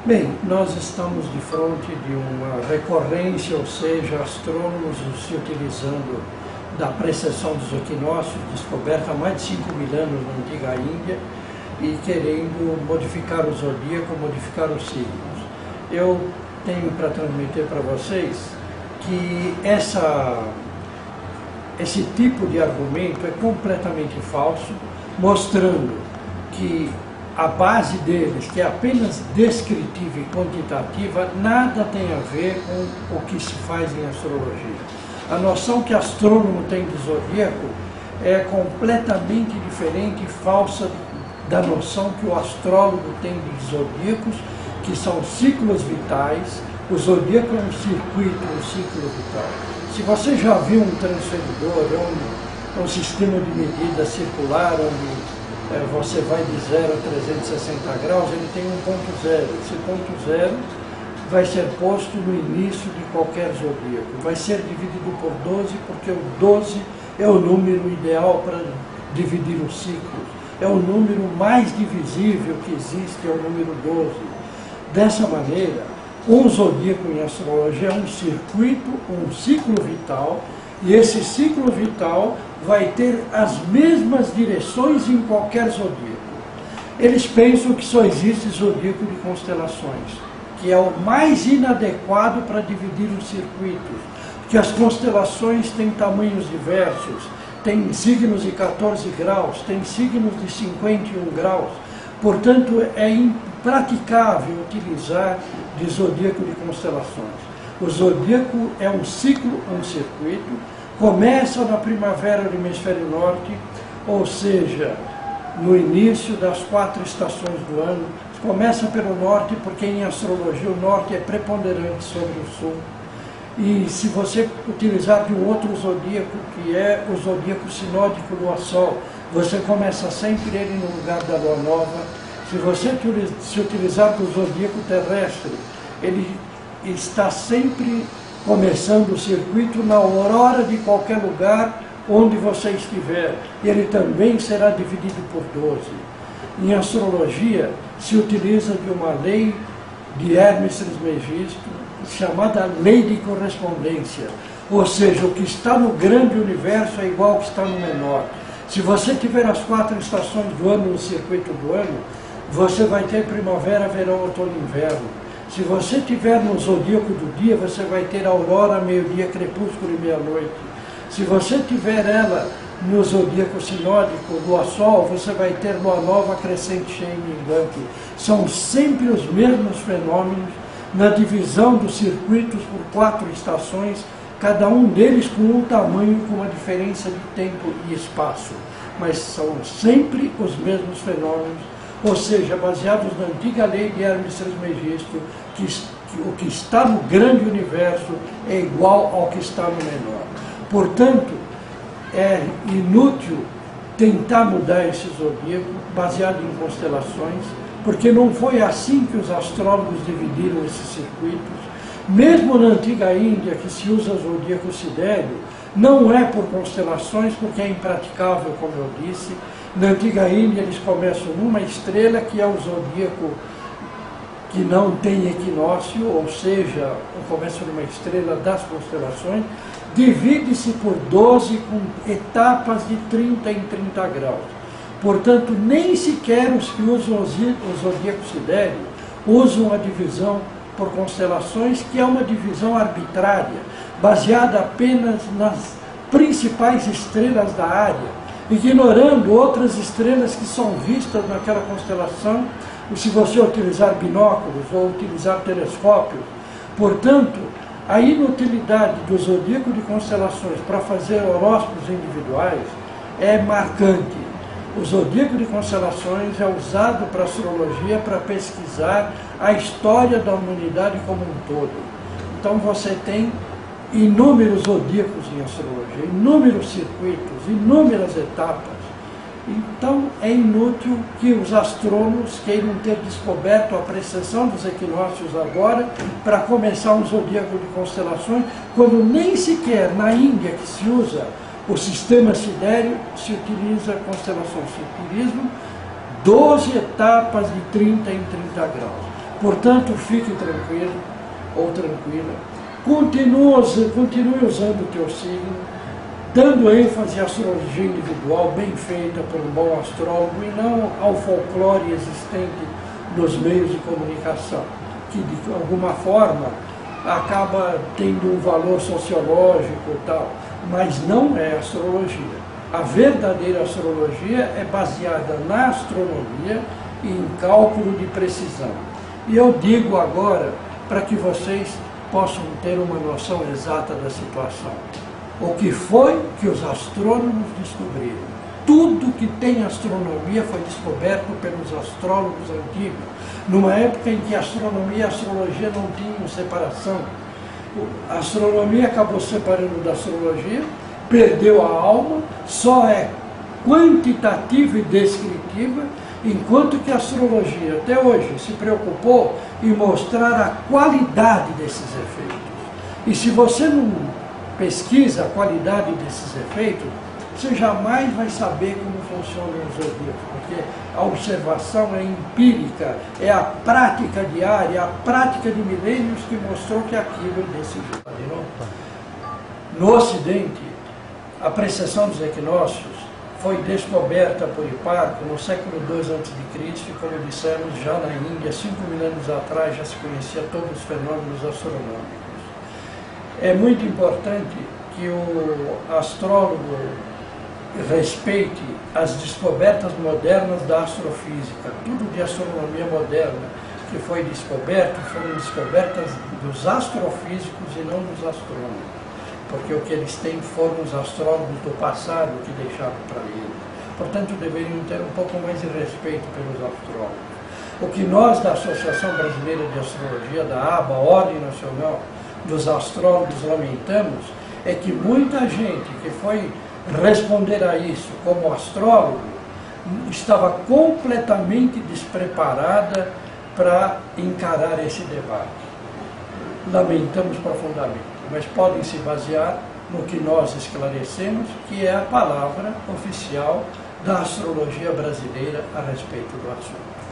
Bem, nós estamos de frente de uma recorrência, ou seja, astrônomos se utilizando da precessão dos equinócios, descoberta há mais de 5.000 anos na antiga Índia, e querendo modificar o zodíaco, modificar os signos. Eu tenho para transmitir para vocês que esse tipo de argumento é completamente falso, mostrando que a base deles, que é apenas descritiva e quantitativa, nada tem a ver com o que se faz em astrologia. A noção que astrônomo tem de zodíaco é completamente diferente e falsa da noção que o astrólogo tem de zodíacos, que são ciclos vitais. O zodíaco é um circuito, um ciclo vital. Se você já viu um transferidor, um sistema de medida circular, onde você vai de 0 a 360 graus, ele tem um ponto zero. Esse ponto zero vai ser posto no início de qualquer zodíaco. Vai ser dividido por 12, porque o 12 é o número ideal para dividir os ciclos. É o número mais divisível que existe, é o número 12. Dessa maneira, um zodíaco em astrologia é um circuito, um ciclo vital, e esse ciclo vital vai ter as mesmas direções em qualquer zodíaco. Eles pensam que só existe zodíaco de constelações, que é o mais inadequado para dividir os circuitos, porque as constelações têm tamanhos diversos, tem signos de 14 graus, tem signos de 51 graus, portanto é impraticável utilizar de zodíaco de constelações. O zodíaco é um ciclo, um circuito, começa na primavera do hemisfério norte, ou seja, no início das 4 estações do ano. Começa pelo norte, porque em astrologia o norte é preponderante sobre o sul. E se você utilizar de um outro zodíaco, que é o zodíaco sinódico Lua-Sol, você começa sempre ele no lugar da Lua Nova. Se você se utilizar do zodíaco terrestre, ele está sempre começando o circuito na aurora de qualquer lugar onde você estiver. Ele também será dividido por 12. Em astrologia, se utiliza de uma lei de Hermes Trismegisto, chamada lei de correspondência. Ou seja, o que está no grande universo é igual ao que está no menor. Se você tiver as 4 estações do ano no circuito do ano, você vai ter primavera, verão, outono e inverno. Se você tiver no zodíaco do dia, você vai ter aurora, meio-dia, crepúsculo e meia-noite. Se você tiver ela no zodíaco sinódico, Lua-Sol, você vai ter Lua Nova, crescente, cheia e minguante. São sempre os mesmos fenômenos na divisão dos circuitos por 4 estações, cada um deles com um tamanho, com uma diferença de tempo e espaço. Mas são sempre os mesmos fenômenos, ou seja, baseados na antiga lei de Hermes Trismegisto, que o que está no grande universo é igual ao que está no menor. Portanto, é inútil tentar mudar esse zodíaco baseado em constelações, porque não foi assim que os astrólogos dividiram esses circuitos. Mesmo na antiga Índia, que se usa zodíaco sidéreo, não é por constelações, porque é impraticável, como eu disse. Na antiga Índia, eles começam numa estrela, que é o zodíaco que não tem equinócio, ou seja, começa numa estrela das constelações, divide-se por 12 com etapas de 30 em 30 graus. Portanto, nem sequer os que usam o zodíaco sidéreo usam a divisão por constelações, que é uma divisão arbitrária, baseada apenas nas principais estrelas da área, ignorando outras estrelas que são vistas naquela constelação, se você utilizar binóculos ou utilizar telescópios. Portanto, a inutilidade do zodíaco de constelações para fazer horóscopos individuais é marcante. O zodíaco de constelações é usado para astrologia, para pesquisar a história da humanidade como um todo. Então você tem inúmeros zodíacos em astrologia, inúmeros circuitos, inúmeras etapas. Então é inútil que os astrônomos queiram ter descoberto a precessão dos equinócios agora para começar um zodíaco de constelações, quando nem sequer na Índia, que se usa o sistema sidéreo, se utiliza constelações. Se utilizam 12 etapas de 30 em 30 graus. Portanto, fique tranquilo ou tranquila, continue usando o teu signo, dando ênfase à astrologia individual bem feita por um bom astrólogo e não ao folclore existente nos meios de comunicação, que de alguma forma acaba tendo um valor sociológico e tal, mas não é astrologia. A verdadeira astrologia é baseada na astronomia e em cálculo de precisão. E eu digo agora, para que vocês possam ter uma noção exata da situação. O que foi que os astrônomos descobriram? Tudo que tem astronomia foi descoberto pelos astrólogos antigos, numa época em que a astronomia e a astrologia não tinham separação. A astronomia acabou separando da astrologia, perdeu a alma, só é quantitativa e descritiva, enquanto que a astrologia até hoje se preocupou em mostrar a qualidade desses efeitos. E se você não pesquisa a qualidade desses efeitos, você jamais vai saber como funciona o zodíaco, porque a observação é empírica, é a prática diária, a prática de milênios que mostrou que aquilo é desse jeito. No Ocidente, a precessão dos equinócios foi descoberta por Hipparco no século II a.C., como dissemos, já na Índia, 5.000 anos atrás já se conhecia todos os fenômenos astronômicos. É muito importante que o astrólogo respeite as descobertas modernas da astrofísica. Tudo de astronomia moderna que foi descoberto foram descobertas dos astrofísicos e não dos astrônomos, porque o que eles têm foram os astrólogos do passado que deixaram para eles. Portanto, deveriam ter um pouco mais de respeito pelos astrólogos. O que nós da Associação Brasileira de Astrologia, da ABA, Ordem Nacional dos Astrólogos, lamentamos é que muita gente que foi responder a isso como astrólogo estava completamente despreparada para encarar esse debate. Lamentamos profundamente, mas podem se basear no que nós esclarecemos, que é a palavra oficial da astrologia brasileira a respeito do assunto.